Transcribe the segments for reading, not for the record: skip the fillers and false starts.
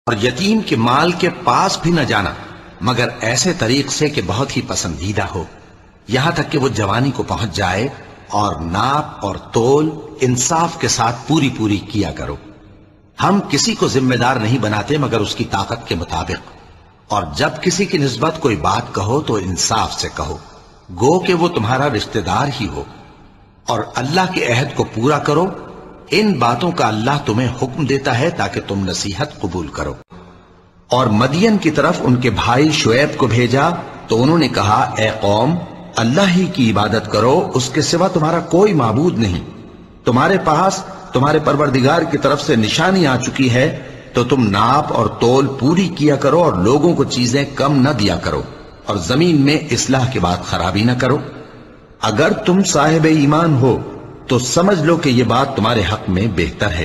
اور یتیم کے مال کے پاس بھی نہ جانا مگر ایسے طریق سے کہ بہت ہی پسندیدہ ہو، یہاں تک کہ وہ جوانی کو پہنچ جائے، اور ناپ اور تول انصاف کے ساتھ پوری پوری کیا کرو۔ ہم کسی کو ذمہ دار نہیں بناتے مگر اس کی طاقت کے مطابق، اور جب کسی کی نسبت کوئی بات کہو تو انصاف سے کہو، گو کہ وہ تمہارا رشتہ دار ہی ہو، اور اللہ کے عہد کو پورا کرو۔ ان باتوں کا اللہ تمہیں حکم دیتا ہے تاکہ تم نصیحت قبول کرو۔ اور مدین کی طرف ان کے بھائی شعیب کو بھیجا تو انہوں نے کہا، اے قوم، اللہ ہی کی عبادت کرو، اس کے سوا تمہارا کوئی معبود نہیں۔ تمہارے پاس تمہارے پروردگار کی طرف سے نشانی آ چکی ہے، تو تم ناپ اور تول پوری کیا کرو اور لوگوں کو چیزیں کم نہ دیا کرو، اور زمین میں اصلاح کے بعد خرابی نہ کرو۔ اگر تم صاحب ایمان ہو تو سمجھ لو کہ یہ بات تمہارے حق میں بہتر ہے۔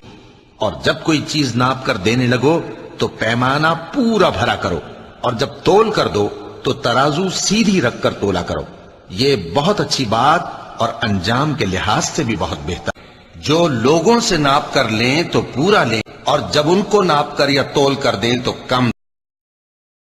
اور جب کوئی چیز ناپ کر دینے لگو تو پیمانہ پورا بھرا کرو، اور جب تول کر دو تو ترازو سیدھی رکھ کر تولا کرو، یہ بہت اچھی بات اور انجام کے لحاظ سے بھی بہت بہتر۔ جو لوگوں سے ناپ کر لیں تو پورا لیں، اور جب ان کو ناپ کر یا تول کر دیں تو کم